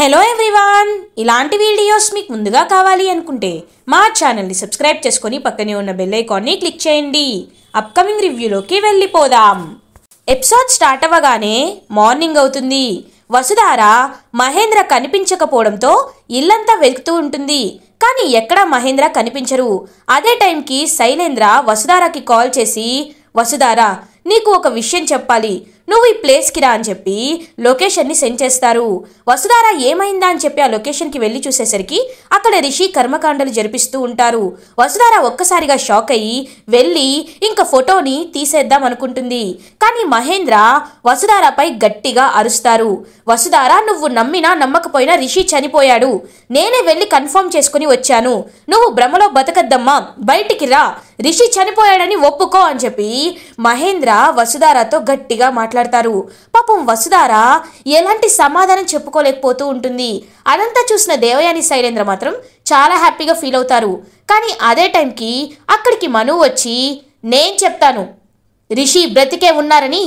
Hello everyone, ఇలాంటి videos మీకు ముందుగా కావాలి అనుకుంటే మా ఛానల్ని సబ్స్క్రైబ్ చేసుకొని పక్కనే ఉన్న బెల్ ఐకాన్ని క్లిక్ చేయండి. అప్కమింగ్ రివ్యూలోకి వెళ్ళిపోదాం. ఎపిసోడ్ స్టార్ట్ అవ్వగానే మార్నింగ్ అవుతుంది. వసుధార మహేంద్ర కనిపించకపోవడంతో ఇల్లంతా వెతుకుతూ ఉంటుంది. కానీ ఎక్కడా మహేంద్ర కనిపించరు. అదే టైంకి శైలేంద్ర వసుధారకి కాల్ చేసి, వసుధార నీకు ఒక విషయం చెప్పాలి, నువ్వు ఈ ప్లేస్కి రా అని చెప్పి లొకేషన్ని సెండ్ చేస్తారు. వసుధార ఏమైందా అని చెప్పి ఆ లొకేషన్కి వెళ్ళి చూసేసరికి అక్కడ రిషి కర్మకాండలు జరిపిస్తూ ఉంటారు. వసుధార ఒక్కసారిగా షాక్ అయ్యి వెళ్ళి ఇంకా ఫోటోని తీసేద్దాం అనుకుంటుంది. కానీ మహేంద్ర వసుధారపై గట్టిగా అరుస్తారు. వసుధార, నువ్వు నమ్మినా నమ్మకపోయినా రిషి చనిపోయాడు. నేనే వెళ్ళి కన్ఫర్మ్ చేసుకుని వచ్చాను. నువ్వు భ్రమలో బతకద్దమ్మా, బయటికి రా, రిషి చనిపోయాడని ఒప్పుకో అని చెప్పి మహేంద్ర వసుధారతో గట్టిగా మాట్లాడతారు. పాపం వసుధార ఎలాంటి సమాధానం చెప్పుకోలేకపోతూ ఉంటుంది. అదంతా చూసిన దేవయాని శైలేంద్ర మాత్రం చాలా హ్యాపీగా ఫీల్ అవుతారు. కానీ అదే టైంకి అక్కడికి మను వచ్చి, నేను చెప్తాను, రిషి బ్రతికే ఉన్నారని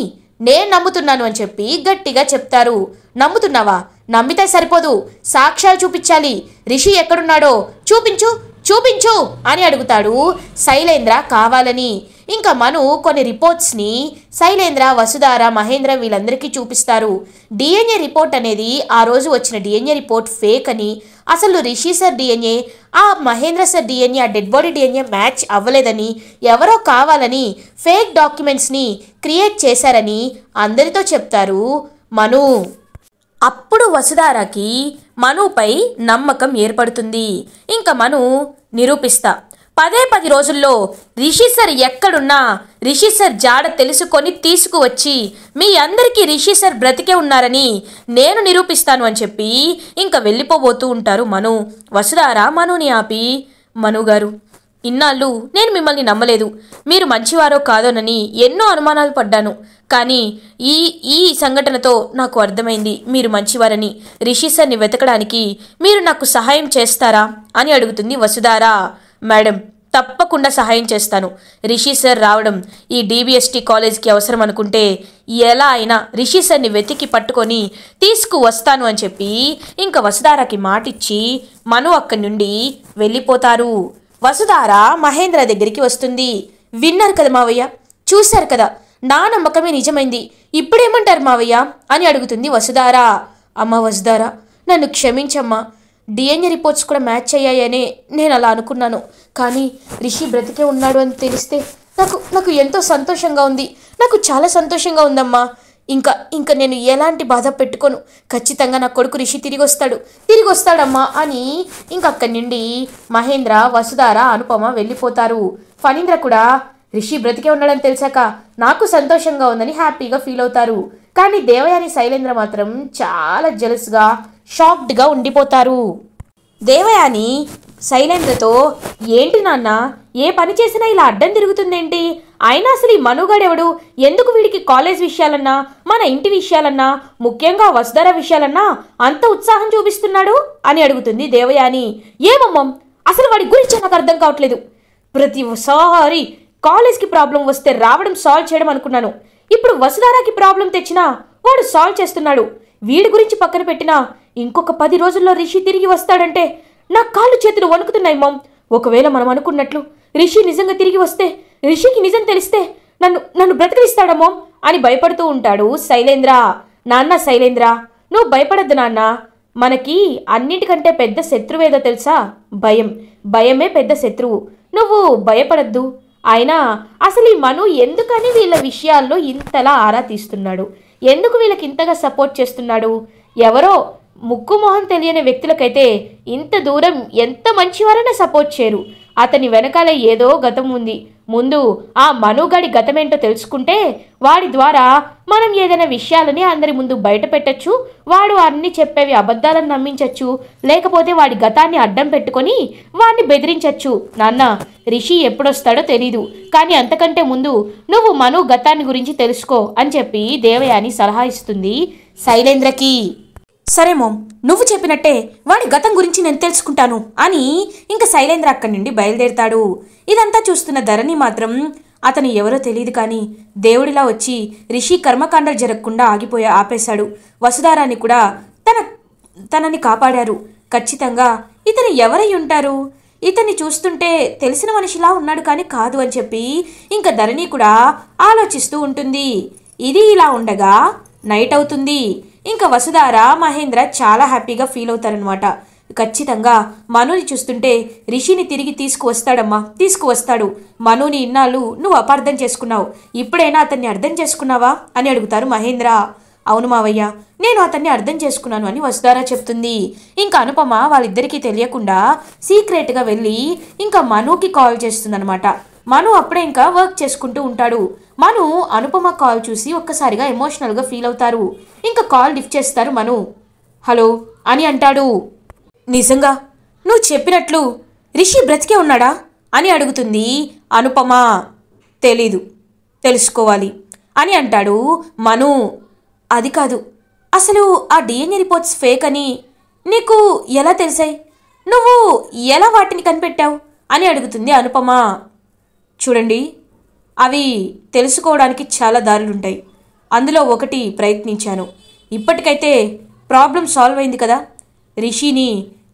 నేను నమ్ముతున్నాను అని చెప్పి గట్టిగా చెప్తారు. నమ్ముతున్నావా? నమ్మితే సరిపోదు, సాక్ష్యాలు చూపించాలి. రిషి ఎక్కడున్నాడో చూపించు చూపించు అని అడుగుతాడు శైలేంద్ర కావాలని. ఇంకా మను కొన్ని రిపోర్ట్స్ని శైలేంద్ర, వసుధార, మహేంద్ర వీళ్ళందరికీ చూపిస్తారు. డిఎన్ఏ రిపోర్ట్ అనేది ఆ రోజు వచ్చిన డిఎన్ఏ రిపోర్ట్ ఫేక్ అని, అసలు రిషి సార్ డిఎన్ఏ ఆ మహేంద్ర సార్ డిఎన్ఏ ఆ డెడ్ బాడీ డిఎన్ఏ మ్యాచ్ అవ్వలేదని, ఎవరో కావాలని ఫేక్ డాక్యుమెంట్స్ని క్రియేట్ చేశారని అందరితో చెప్తారు మను. అప్పుడు వసుధారకి మనుపై నమ్మకం ఏర్పడుతుంది. ఇంకా మను నిరూపిస్తా, 10 రోజుల్లో రిషి సార్ ఎక్కడున్నా రిషి సార్ జాడ తెలుసుకొని తీసుకువచ్చి మీ అందరికీ రిషి సార్ బ్రతికే ఉన్నారని నేను నిరూపిస్తాను అని చెప్పి ఇంకా వెళ్ళిపోబోతూ ఉంటారు మను. వసుధార మనుని ఆపి, మనుగారు, ఇన్నాళ్ళు నేను మిమ్మల్ని నమ్మలేదు, మీరు మంచివారో కాదోనని ఎన్నో అనుమానాలు పడ్డాను. కానీ ఈ సంఘటనతో నాకు అర్థమైంది మీరు మంచివారని. రిషి సార్ని వెతకడానికి మీరు నాకు సహాయం చేస్తారా అని అడుగుతుంది వసుధార. మేడం, తప్పకుండా సహాయం చేస్తాను. రిషి సార్ రావడం ఈ డిబిఎస్టి కాలేజ్కి అవసరం అనుకుంటే ఎలా అయినా రిషి సార్ని వెతికి పట్టుకొని తీసుకువస్తాను అని చెప్పి ఇంకా వసుధారకి మాటిచ్చి మను అక్కడి నుండి వెళ్ళిపోతారు. వసుధార మహేంద్ర దగ్గరికి వస్తుంది. విన్నారు కదా మావయ్య, చూశారు కదా, నా నమ్మకమే నిజమైంది, ఇప్పుడేమంటారు మావయ్య అని అడుగుతుంది వసుధార. అమ్మ వసుధార, నన్ను క్షమించమ్మా. డిఎన్ఏ రిపోర్ట్స్ కూడా మ్యాచ్ అయ్యాయనే నేను అలా అనుకున్నాను. కానీ రిషి బ్రతికే ఉన్నాడు అని తెలిస్తే నాకు ఎంతో సంతోషంగా ఉంది. నాకు చాలా సంతోషంగా ఉందమ్మా. ఇంకా నేను ఎలాంటి బాధ పెట్టుకోను. ఖచ్చితంగా నా కొడుకు రిషి తిరిగి వస్తాడమ్మా అని ఇంక అక్కడి నుండి మహేంద్ర, వసుధార, అనుపమ వెళ్ళిపోతారు. ఫణీంద్ర కూడా రిషి బ్రతికే ఉన్నాడని తెలిసాక నాకు సంతోషంగా ఉందని హ్యాపీగా ఫీల్ అవుతారు. కానీ దేవయాని శైలేంద్ర మాత్రం చాలా జెలస్గా, షాక్డ్గా ఉండిపోతారు. దేవయాని శైలేంద్రతో, ఏంటి నాన్న, ఏ పని చేసినా ఇలా అడ్డం తిరుగుతుందేంటి? అయినా అసలు ఈ మనుగాడెవడు? ఎందుకు వీడికి కాలేజ్ విషయాలన్నా, మన ఇంటి విషయాలన్నా, ముఖ్యంగా వసుధార విషయాలన్నా అంత ఉత్సాహం చూపిస్తున్నాడు అని అడుగుతుంది దేవయాని. ఏమమ్మం, అసలు వాడి గురించి నాకు అర్థం కావట్లేదు. ప్రతిసారి కాలేజ్కి ప్రాబ్లం వస్తే రావడం, సాల్వ్ చేయడం అనుకున్నాను. ఇప్పుడు వసుధారకి ప్రాబ్లం తెచ్చినా వాడు సాల్వ్ చేస్తున్నాడు. వీడి గురించి పక్కన పెట్టినా ఇంకొక 10 రోజుల్లో రిషి తిరిగి వస్తాడంటే నా కాళ్ళు చేతులు వణుకుతున్నాయి మామ్. ఒకవేళ మనం అనుకున్నట్లు రిషి నిజంగా తిరిగి వస్తే, రిషికి నిజం తెలిస్తే నన్ను బ్రతికిస్తాడమ్మో అని భయపడుతూ ఉంటాడు శైలేంద్ర. నాన్న శైలేంద్ర, నువ్వు భయపడద్దు నాన్న. మనకి అన్నిటికంటే పెద్ద శత్రువేదో తెలుసా? భయమే పెద్ద శత్రువు. నువ్వు భయపడద్దు. అయినా అసలు ఈ మను ఎందుకని వీళ్ళ విషయాల్లో ఇంతలా ఆరా తీస్తున్నాడు? ఎందుకు వీళ్ళకి ఇంతగా సపోర్ట్ చేస్తున్నాడు? ఎవరో ముక్కు మొహం తెలియని వ్యక్తులకైతే ఇంత దూరం ఎంత మంచివారైనా సపోర్ట్ చేయరు. అతని వెనకాల ఏదో గతం ఉంది. ముందు ఆ మనుగాడి గతమేంటో తెలుసుకుంటే వాడి ద్వారా మనం ఏదైనా విషయాలని అందరి ముందు బయట పెట్టచ్చు. వాడు అన్ని చెప్పేవి అబద్ధాలను నమ్మించచ్చు, లేకపోతే వాడి గతాన్ని అడ్డం పెట్టుకొని వాడిని బెదిరించచ్చు. నాన్న, రిషి ఎప్పుడొస్తాడో తెలీదు, కానీ అంతకంటే ముందు నువ్వు మను గతాన్ని గురించి తెలుసుకో అని చెప్పి దేవయాని సలహా ఇస్తుంది శైలేంద్రకి. సరే మోమ్, నువ్వు చెప్పినట్టే వాడి గతం గురించి నేను తెలుసుకుంటాను అని ఇంకా శైలేంద్ర అక్కడి నుండి బయలుదేరుతాడు. ఇదంతా చూస్తున్న ధరణి మాత్రం అతను ఎవరో తెలియదు కానీ దేవుడిలా వచ్చి రిషి కర్మకాండలు జరగకుండా ఆపేశాడు. వసుధారాన్ని కూడా తన తనని కాపాడారు. ఖచ్చితంగా ఇతను ఎవరై ఉంటారు? ఇతన్ని చూస్తుంటే తెలిసిన మనిషిలా ఉన్నాడు కానీ కాదు అని చెప్పి ఇంకా ధరణి కూడా ఆలోచిస్తూ ఉంటుంది. ఇది ఇలా ఉండగా నైట్ అవుతుంది. ఇంకా వసుధార మహేంద్ర చాలా హ్యాపీగా ఫీల్ అవుతారనమాట. ఖచ్చితంగా మనుని చూస్తుంటే రిషిని తిరిగి తీసుకువస్తాడమ్మా, తీసుకువస్తాడు. మనుని ఇన్నాళ్ళు నువ్వు అపార్థం చేసుకున్నావు, ఇప్పుడైనా అతన్ని అర్థం చేసుకున్నావా అని అడుగుతారు మహేంద్ర. అవును మావయ్య, నేను అతన్ని అర్థం చేసుకున్నాను అని వసుధార చెప్తుంది. ఇంకా అనుపమ వాళ్ళిద్దరికీ తెలియకుండా సీక్రెట్గా వెళ్ళి ఇంకా మనుకి కాల్ చేస్తుందనమాట. మను అప్పుడే ఇంకా వర్క్ చేసుకుంటూ ఉంటాడు. మను అనుపమ కాల్ చూసి ఒక్కసారిగా ఎమోషనల్గా ఫీల్ అవుతారు. ఇంకా కాల్ లిఫ్ట్ చేస్తారు. మను హలో అని అంటాడు. నిజంగా నువ్వు చెప్పినట్లు రిషి బ్రతికే ఉన్నాడా అని అడుగుతుంది అనుపమ. తెలీదు, తెలుసుకోవాలి అని అంటాడు మను. అది కాదు, అసలు ఆ డిఎన్ఏ రిపోర్ట్స్ ఫేక్ అని నీకు ఎలా తెలిసాయి? నువ్వు ఎలా వాటిని కనిపెట్టావు అని అడుగుతుంది అనుపమ. చూడండి, అవి తెలుసుకోవడానికి చాలా దారులుంటాయి. అందులో ఒకటి ప్రయత్నించాను. ఇప్పటికైతే ప్రాబ్లం సాల్వ్ అయింది కదా. రిషిని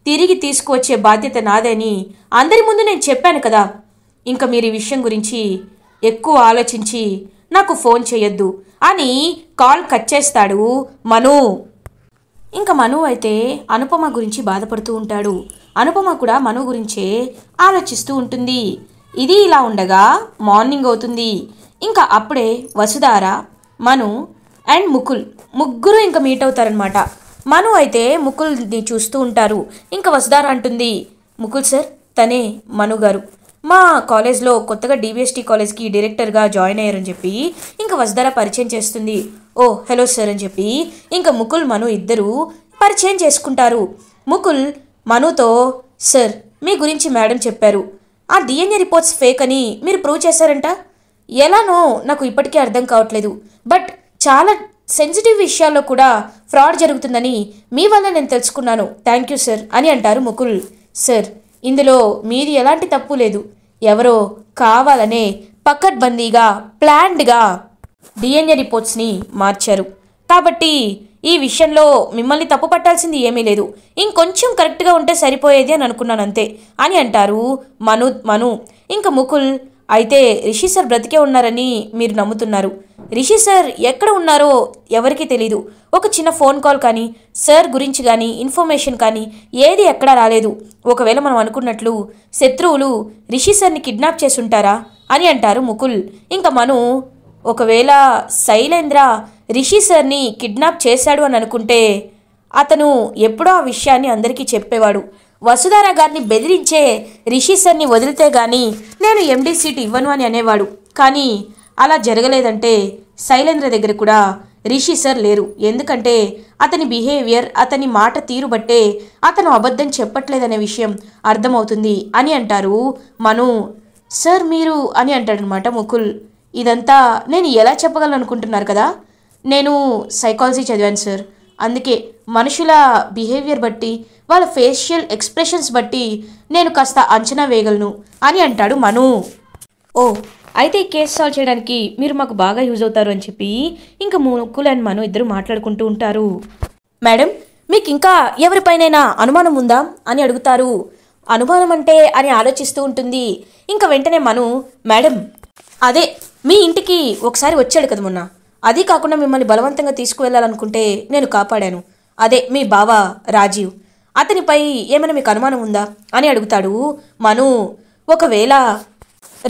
తిరిగి తీసుకువచ్చే బాధ్యత నాదని అందరి ముందు నేను చెప్పాను కదా. ఇంకా మీరు ఈ విషయం గురించి ఎక్కువ ఆలోచించి నాకు ఫోన్ చేయొద్దు అని కాల్ కట్ చేస్తాడు మను. ఇంకా మను అయితే అనుపమ గురించి బాధపడుతూ ఉంటాడు. అనుపమ కూడా మను గురించే ఆలోచిస్తూ ఉంటుంది. ఇది ఇలా ఉండగా మార్నింగ్ అవుతుంది. ఇంకా అప్పుడే వసుధార, మను అండ్ ముకుల్ ముగ్గురు ఇంకా మీట్ అవుతారనమాట. మను అయితే ముకుల్ని చూస్తూ ఉంటారు. ఇంకా వసుధార అంటుంది, ముకుల్ సార్, తనే మను గారు, మా కాలేజ్లో కొత్తగా డివిఎస్టీ కాలేజ్కి డైరెక్టర్గా జాయిన్ అయ్యారని చెప్పి ఇంకా వసుధార పరిచయం చేస్తుంది. ఓ హలో సార్ అని చెప్పి ఇంకా ముకుల్ మను ఇద్దరు పరిచయం చేసుకుంటారు. ముకుల్ మనుతో, సార్ మీ గురించి మేడం చెప్పారు, ఆ డిఎన్ఏ రిపోర్ట్స్ ఫేక్ అని మీరు ప్రూవ్ చేశారంట. ఎలానో నాకు ఇప్పటికీ అర్థం కావట్లేదు, బట్ చాలా సెన్సిటివ్ విషయాల్లో కూడా ఫ్రాడ్ జరుగుతుందని మీ వల్ల నేను తెలుసుకున్నాను. థ్యాంక్ యూ సార్ అని అంటారు ముకుల్. సార్, ఇందులో మీది ఎలాంటి తప్పు లేదు. ఎవరో కావాలనే పకడ్బందీగా ప్లాన్డ్గా డిఎన్ఏ రిపోర్ట్స్ని మార్చారు. కాబట్టి ఈ విషయంలో మిమ్మల్ని తప్పు పట్టాల్సింది ఏమీ లేదు. ఇంకొంచెం కరెక్ట్గా ఉంటే సరిపోయేది అని అనుకున్నాను అంతే అని అంటారు మను. ఇంకా ముకుల్, అయితే రిషి సార్ బ్రతికే ఉన్నారని మీరు నమ్ముతున్నారు. రిషి సార్ ఎక్కడ ఉన్నారో ఎవరికీ తెలీదు. ఒక చిన్న ఫోన్ కాల్ కానీ సార్ గురించి కానీ ఇన్ఫర్మేషన్ కానీ ఏది ఎక్కడా రాలేదు. ఒకవేళ మనం అనుకున్నట్లు శత్రువులు రిషి సార్ని కిడ్నాప్ చేసి ఉంటారా అని అంటారు ముకుల్. ఇంకా మను, ఒకవేళ శైలేంద్ర రిషి సార్ని కిడ్నాప్ చేశాడు అని అనుకుంటే అతను ఎప్పుడో ఆ విషయాన్ని అందరికీ చెప్పేవాడు. వసుధార గారిని బెదిరించే రిషి సార్ని వదిలితే గాని నేను ఎండీ సీట్ ఇవ్వను అని అనేవాడు. కానీ అలా జరగలేదంటే శైలేంద్ర దగ్గర కూడా రిషి సార్ లేరు. ఎందుకంటే అతని బిహేవియర్, అతని మాట తీరు బట్టే అతను అబద్ధం చెప్పట్లేదనే విషయం అర్థమవుతుంది అని అంటారు మను. సార్ మీరు అని అంటాడనమాట ముకుల్. ఇదంతా నేను ఎలా చెప్పగలను అనుకుంటున్నారు కదా. నేను సైకాలజీ చదివాను సార్, అందుకే మనుషుల బిహేవియర్ బట్టి వాళ్ళ ఫేషియల్ ఎక్స్ప్రెషన్స్ బట్టి నేను కాస్త అంచనా వేయగలను అని అంటాడు మను. ఓ, అయితే ఈ కేసు సాల్వ్ చేయడానికి మీరు మాకు బాగా యూజ్ అవుతారు అని చెప్పి ఇంకా ముకుల్ అండ్ మను ఇద్దరు మాట్లాడుకుంటూ ఉంటారు. మేడం, మీకు ఇంకా ఎవరిపైనైనా అనుమానం ఉందా అని అడుగుతారు. అనుమానం అంటే అని ఆలోచిస్తూ ఉంటుంది. ఇంకా వెంటనే మను, మేడం, అదే మీ ఇంటికి ఒకసారి వచ్చాడు కదా మొన్న, అది కాకుండా మిమ్మల్ని బలవంతంగా తీసుకువెళ్ళాలనుకుంటే నేను కాపాడాను, అదే మీ బావ రాజీవ్, అతనిపై ఏమైనా మీకు అనుమానం ఉందా అని అడుగుతాడు మను. ఒకవేళ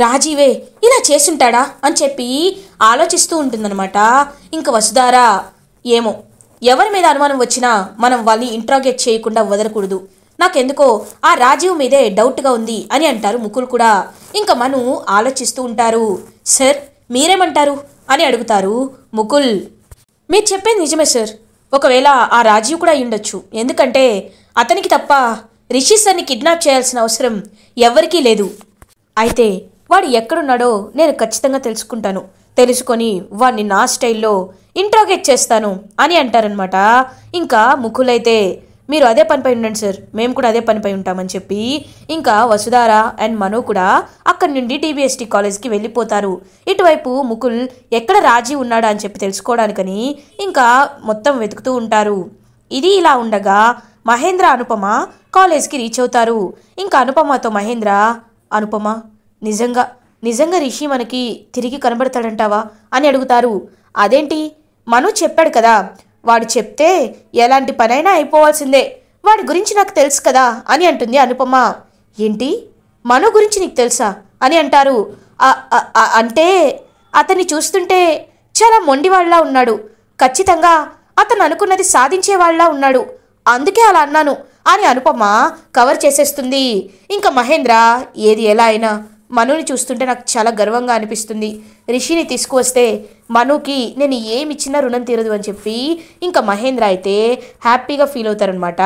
రాజీవే ఇలా చేసుంటాడా అని చెప్పి ఆలోచిస్తూ ఉంటుందన్నమాట. ఇంకా వసుధార, ఏమో, ఎవరి మీద అనుమానం వచ్చినా మనం వాళ్ళని ఇంట్రాగేట్ చేయకుండా వదలకూడదు, నాకెందుకో ఆ రాజీవ్ మీదే డౌట్గా ఉంది అని అంటారు ముకుల్ కూడా. ఇంకా మను ఆలోచిస్తూ ఉంటారు. సార్ మీరేమంటారు అని అడుగుతారు ముకుల్. మీరు చెప్పేది నిజమే సార్, ఒకవేళ ఆ రాజీవ్ కూడా అయ్యుండొచ్చు. ఎందుకంటే అతనికి తప్ప రిషి సార్ని కిడ్నాప్ చేయాల్సిన అవసరం ఎవరికీ లేదు. అయితే వాడు ఎక్కడున్నాడో నేను ఖచ్చితంగా తెలుసుకుంటాను, తెలుసుకొని వాడిని నా స్టైల్లో ఇంట్రాగేట్ చేస్తాను అని అంటారనమాట. ఇంకా ముకుల్ అయితే, మీరు అదే పనిపై ఉండండి సార్, మేము కూడా అదే పనిపై ఉంటామని చెప్పి ఇంకా వసుధార అండ్ మను కూడా అక్కడి నుండి డిబిఎస్టీ కాలేజ్కి వెళ్ళిపోతారు. ఇటువైపు ముకుల్ ఎక్కడ రాజీ ఉన్నాడా అని చెప్పి తెలుసుకోవడానికని ఇంకా మొత్తం వెతుకుతూ ఉంటారు. ఇది ఇలా ఉండగా మహేంద్ర అనుపమ కాలేజ్కి రీచ్ అవుతారు. ఇంకా అనుపమతో మహేంద్ర, అనుపమ నిజంగా నిజంగా రిషి మనకి తిరిగి కనబడతాడంటావా అని అడుగుతారు. అదేంటి, మను చెప్పాడు కదా, వాడు చెప్తే ఎలాంటి పనైనా అయిపోవాల్సిందే, వాడి గురించి నాకు తెలుసు కదా అని అంటుంది అనుపమ. ఏంటి, మను గురించి నీకు తెలుసా అని అంటారు. అంటే అతన్ని చూస్తుంటే చాలా మొండివాళ్లా ఉన్నాడు, ఖచ్చితంగా అతను అనుకున్నది సాధించేవాళ్లా ఉన్నాడు, అందుకే అలా అన్నాను అని అనుపమ కవర్ చేసేస్తుంది. ఇంకా మహేంద్ర, ఏది ఎలా అయినా మనుని చూస్తుంటే నాకు చాలా గర్వంగా అనిపిస్తుంది, రిషిని తీసుకువస్తే మనుకి నేను ఏమిచ్చినా రుణం తీరదు అని చెప్పి ఇంకా మహేంద్ర అయితే హ్యాపీగా ఫీల్ అవుతారనమాట.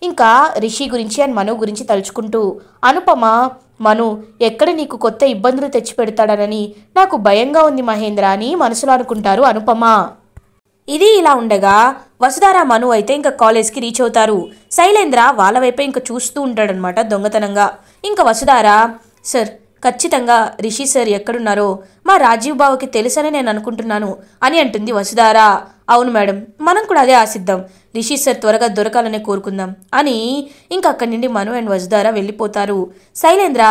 ఇంకా రిషి గురించి అండ్ మను గురించి తలుచుకుంటూ, అనుపమ మను ఎక్కడ నీకు కొత్త ఇబ్బందులు తెచ్చిపెడతాడనని నాకు భయంగా ఉంది మహేంద్ర అని మనసులో అనుకుంటారు అనుపమ. ఇది ఇలా ఉండగా వసుధార మను అయితే ఇంకా కాలేజ్కి రీచ్ అవుతారు. శైలేంద్ర వాళ్ళ వైపే ఇంకా చూస్తూ ఉంటాడనమాట దొంగతనంగా. ఇంకా వసుధార, సార్ ఖచ్చితంగా రిషి సార్ ఎక్కడున్నారో మా రాజీవ్ బావకి తెలుసని నేను అనుకుంటున్నాను అని అంటుంది వసుధార. అవును మేడం, మనం కూడా అదే ఆశిద్దాం, రిషి సార్ త్వరగా దొరకాలనే కోరుకుందాం అని ఇంకా అక్కడి నుండి మను అండ్ వసుధార వెళ్ళిపోతారు. శైలేంద్ర,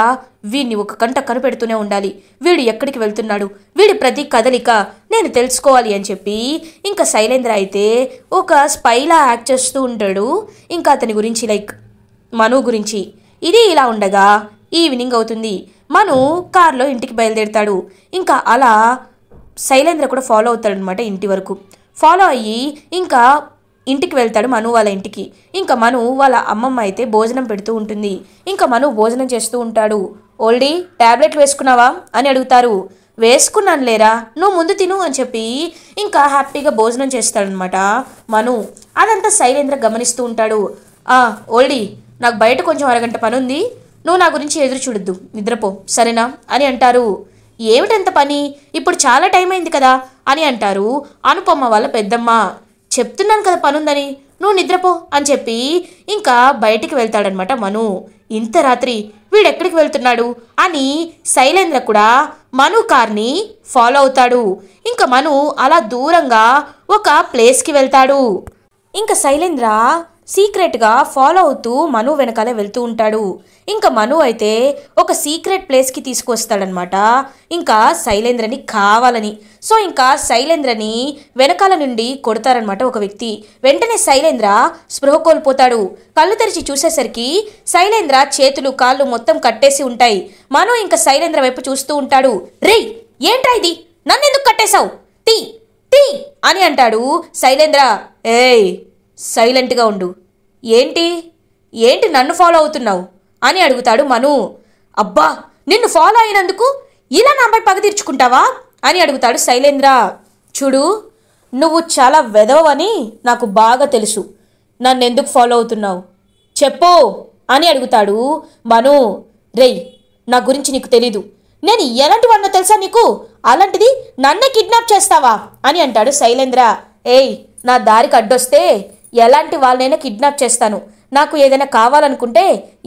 వీడిని ఒక కంట కనిపెడుతూనే ఉండాలి, వీడు ఎక్కడికి వెళ్తున్నాడు, వీడి ప్రతి కదలిక నేను తెలుసుకోవాలి అని చెప్పి ఇంకా శైలేంద్ర అయితే ఒక స్పైలా యాక్ట్ చేస్తూ ఉంటాడు ఇంకా అతని గురించి, లైక్ మను గురించి. ఇది ఇలా ఉండగా ఈవినింగ్ అవుతుంది. మను కార్లో ఇంటికి బయలుదేరుతాడు. ఇంకా అలా శైలేంద్ర కూడా ఫాలో అవుతాడనమాట ఇంటి వరకు. ఫాలో అయ్యి ఇంకా ఇంటికి వెళ్తాడు మను వాళ్ళ ఇంటికి. ఇంకా మను వాళ్ళ అమ్మమ్మ అయితే భోజనం పెడుతూ ఉంటుంది. ఇంకా మను భోజనం చేస్తూ ఉంటాడు. ఓల్డీ, ట్యాబ్లెట్లు వేసుకున్నావా అని అడుగుతారు. వేసుకున్నాను లేరా, నువ్వు ముందు తిను అని చెప్పి ఇంకా హ్యాపీగా భోజనం చేస్తాడనమాట మను. అదంతా శైలేంద్ర గమనిస్తూ ఉంటాడు. ఓల్డీ, నాకు బయట కొంచెం అరగంట పని ఉంది, నువ్వు నా గురించి ఎదురు చూడొద్దు, నిద్రపో సరేనా అని అంటారు. ఏమిటంత పని, ఇప్పుడు చాలా టైం అయింది కదా అని అంటారు అనుపమ వాళ్ళ పెద్దమ్మ. చెప్తున్నాను కదా పనుందని, నువ్వు నిద్రపో అని చెప్పి ఇంకా బయటికి వెళ్తాడనమాట మను. ఇంత రాత్రి వీడెక్కడికి వెళ్తున్నాడు అని శైలేంద్ర కూడా మను కార్ని ఫాలో అవుతాడు. ఇంకా మను అలా దూరంగా ఒక ప్లేస్కి వెళ్తాడు. ఇంకా శైలేంద్ర సీక్రెట్గా ఫాలో అవుతూ మను వెనకాలే వెళ్తూ ఉంటాడు. ఇంకా మను అయితే ఒక సీక్రెట్ ప్లేస్కి తీసుకొస్తాడనమాట ఇంకా శైలేంద్రని కావాలని. సో ఇంకా శైలేంద్రని వెనకాల నుండి కొడతారనమాట ఒక వ్యక్తి. వెంటనే శైలేంద్ర స్పృహ కోల్పోతాడు. కళ్ళు తెరిచి చూసేసరికి శైలేంద్ర చేతులు కాళ్ళు మొత్తం కట్టేసి ఉంటాయి. మను ఇంకా శైలేంద్ర వైపు చూస్తూ ఉంటాడు. రేయ్, ఏంట్రా ఇది, నన్నెందుకు కట్టేశావు, తీ తీ అని అంటాడు శైలేంద్ర. ఏయ్, సైలెంట్గా ఉండు, ఏంటి ఏంటి నన్ను ఫాలో అవుతున్నావు అని అడుగుతాడు మను. అబ్బా, నిన్ను ఫాలో అయినందుకు ఇలా నాపై పగ తీర్చుకుంటావా అని అడుగుతాడు శైలేంద్ర. చూడు, నువ్వు చాలా వెధవని నాకు బాగా తెలుసు, నన్నెందుకు ఫాలో అవుతున్నావు చెప్పు అని అడుగుతాడు మను. రేయ్, నా గురించి నీకు తెలీదు, నేను ఎలాంటి వాడినో తెలుసా నీకు, అలాంటిది నన్నే కిడ్నాప్ చేస్తావా అని అంటాడు శైలేంద్ర. ఏయ్, నా దారికి అడ్డొస్తే ఎలాంటి వాళ్ళనైనా కిడ్నాప్ చేస్తాను, నాకు ఏదైనా కావాలనుకుంటే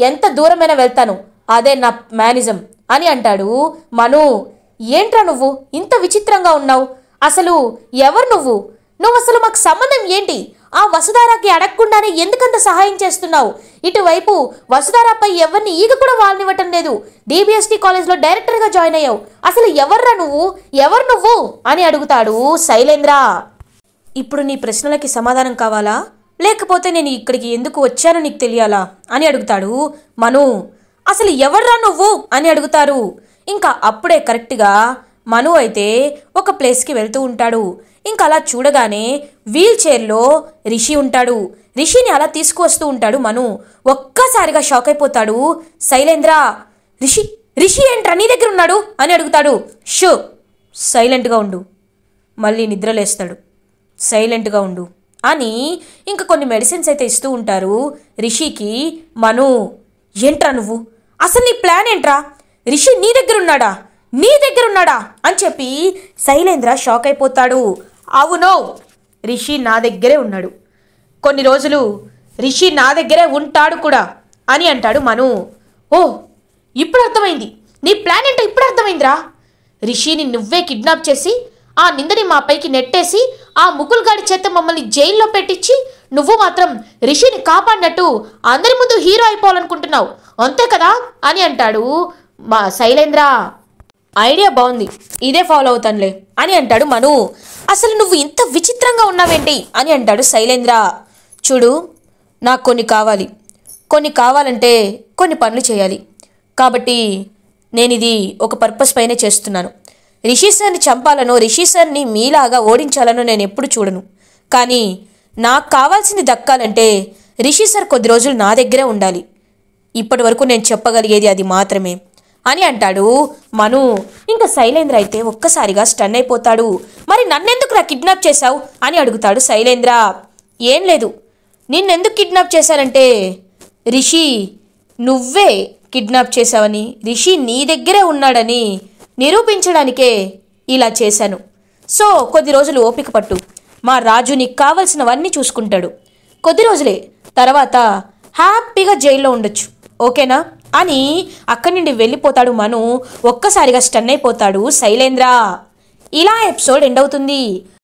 ఎంత దూరమైనా వెళ్తాను, అదే నా మేనిజం అని అంటాడు మను. ఏంట్రా నువ్వు ఇంత విచిత్రంగా ఉన్నావు, అసలు ఎవరు నువ్వు, అసలు మాకు సంబంధం ఏంటి, ఆ వసుధారాకి అడగకుండానే ఎందుకంత సహాయం చేస్తున్నావు, ఇటువైపు వసుధారాపై ఎవరిని ఈగ కూడా వాళ్ళనివ్వటం లేదు, డిబిఎస్టి కాలేజ్లో డైరెక్టర్గా జాయిన్ అయ్యావు, అసలు ఎవర్రా నువ్వు, ఎవరు నువ్వు అని అడుగుతాడు శైలేంద్ర. ఇప్పుడు నీ ప్రశ్నలకి సమాధానం కావాలా, లేకపోతే నేను ఇక్కడికి ఎందుకు వచ్చానో నీకు తెలియాలా అని అడుగుతాడు మను. అసలు ఎవర్రా నువ్వు అని అడుగుతారు. ఇంకా అప్పుడే కరెక్ట్గా మను అయితే ఒక ప్లేస్కి వెళ్తూ ఉంటాడు. ఇంకా అలా చూడగానే వీల్ చైర్లో రిషి ఉంటాడు. రిషిని అలా తీసుకువస్తూ ఉంటాడు మను. ఒక్కసారిగా షాక్ అయిపోతాడు శైలేంద్ర. రిషి రిషి ఏంట్రా నీ దగ్గర ఉన్నాడు అని అడుగుతాడు. షో, సైలెంట్గా ఉండు, మళ్ళీ నిద్రలేస్తాడు, సైలెంట్గా ఉండు అని ఇంకా కొన్ని మెడిసిన్స్ అయితే ఇస్తూ ఉంటారు రిషికి. మను, ఏంట్రా నువ్వు, అసలు నీ ప్లాన్ ఏంట్రా, రిషి నీ దగ్గర ఉన్నాడా అని చెప్పి శైలేంద్ర షాక్ అయిపోతాడు. అవునో, రిషి నా దగ్గరే ఉన్నాడు, కొన్ని రోజులు రిషి నా దగ్గరే ఉంటాడు కూడా అని అంటాడు మను. ఓ, ఇప్పుడు అర్థమైంది, నీ ప్లాన్ ఏంటో ఇప్పుడు అర్థమైందిరా, రిషిని నువ్వే కిడ్నాప్ చేసి ఆ నిందని మా పైకి నెట్టేసి ఆ ముకుల్ గాడి చేత మమ్మల్ని జైల్లో పెట్టించి నువ్వు మాత్రం రిషిని కాపాడినట్టు అందరి ముందు హీరో అయిపోవాలనుకుంటున్నావు అంతే కదా అని అంటాడు మా శైలేంద్ర. ఐడియా బాగుంది, ఇదే ఫాలో అవుతానులే అని అంటాడు మను. అసలు నువ్వు ఇంత విచిత్రంగా ఉన్నావేంటి అని అంటాడు శైలేంద్ర. చూడు, నాకు కొన్ని కావాలంటే కొన్ని పనులు చేయాలి. కాబట్టి నేను ఇది ఒక పర్పస్ పైనే చేస్తున్నాను. రిషి సార్ని చంపాలనో రిషి సార్ని మీలాగా ఓడించాలనో నేను ఎప్పుడు చూడను. కానీ నాకు కావాల్సింది దక్కాలంటే రిషి సార్ కొద్ది రోజులు నా దగ్గరే ఉండాలి. ఇప్పటి వరకు నేను చెప్పగలిగేది అది మాత్రమే అని అంటాడు మను. ఇంకా శైలేంద్ర అయితే ఒక్కసారిగా స్టన్ అయిపోతాడు. మరి నన్నెందుకు కిడ్నాప్ చేశావు అని అడుగుతాడు శైలేంద్ర. ఏం లేదు, నిన్నెందుకు కిడ్నాప్ చేశారంటే రిషి నువ్వే కిడ్నాప్ చేశావని, రిషి నీ దగ్గరే ఉన్నాడని నిరూపించడానికే ఇలా చేశాను. సో కొద్ది రోజులు ఓపిక పట్టు, మా రాజు నీకు కావలసినవన్నీ చూసుకుంటాడు. కొద్ది రోజులే, తర్వాత హ్యాపీగా జైల్లో ఉండొచ్చు, ఓకేనా అని అక్కడి నుండి వెళ్ళిపోతాడు మను. ఒక్కసారిగా స్టన్ అయిపోతాడు శైలేంద్ర. ఇలా ఎపిసోడ్ ఎండ్ అవుతుంది.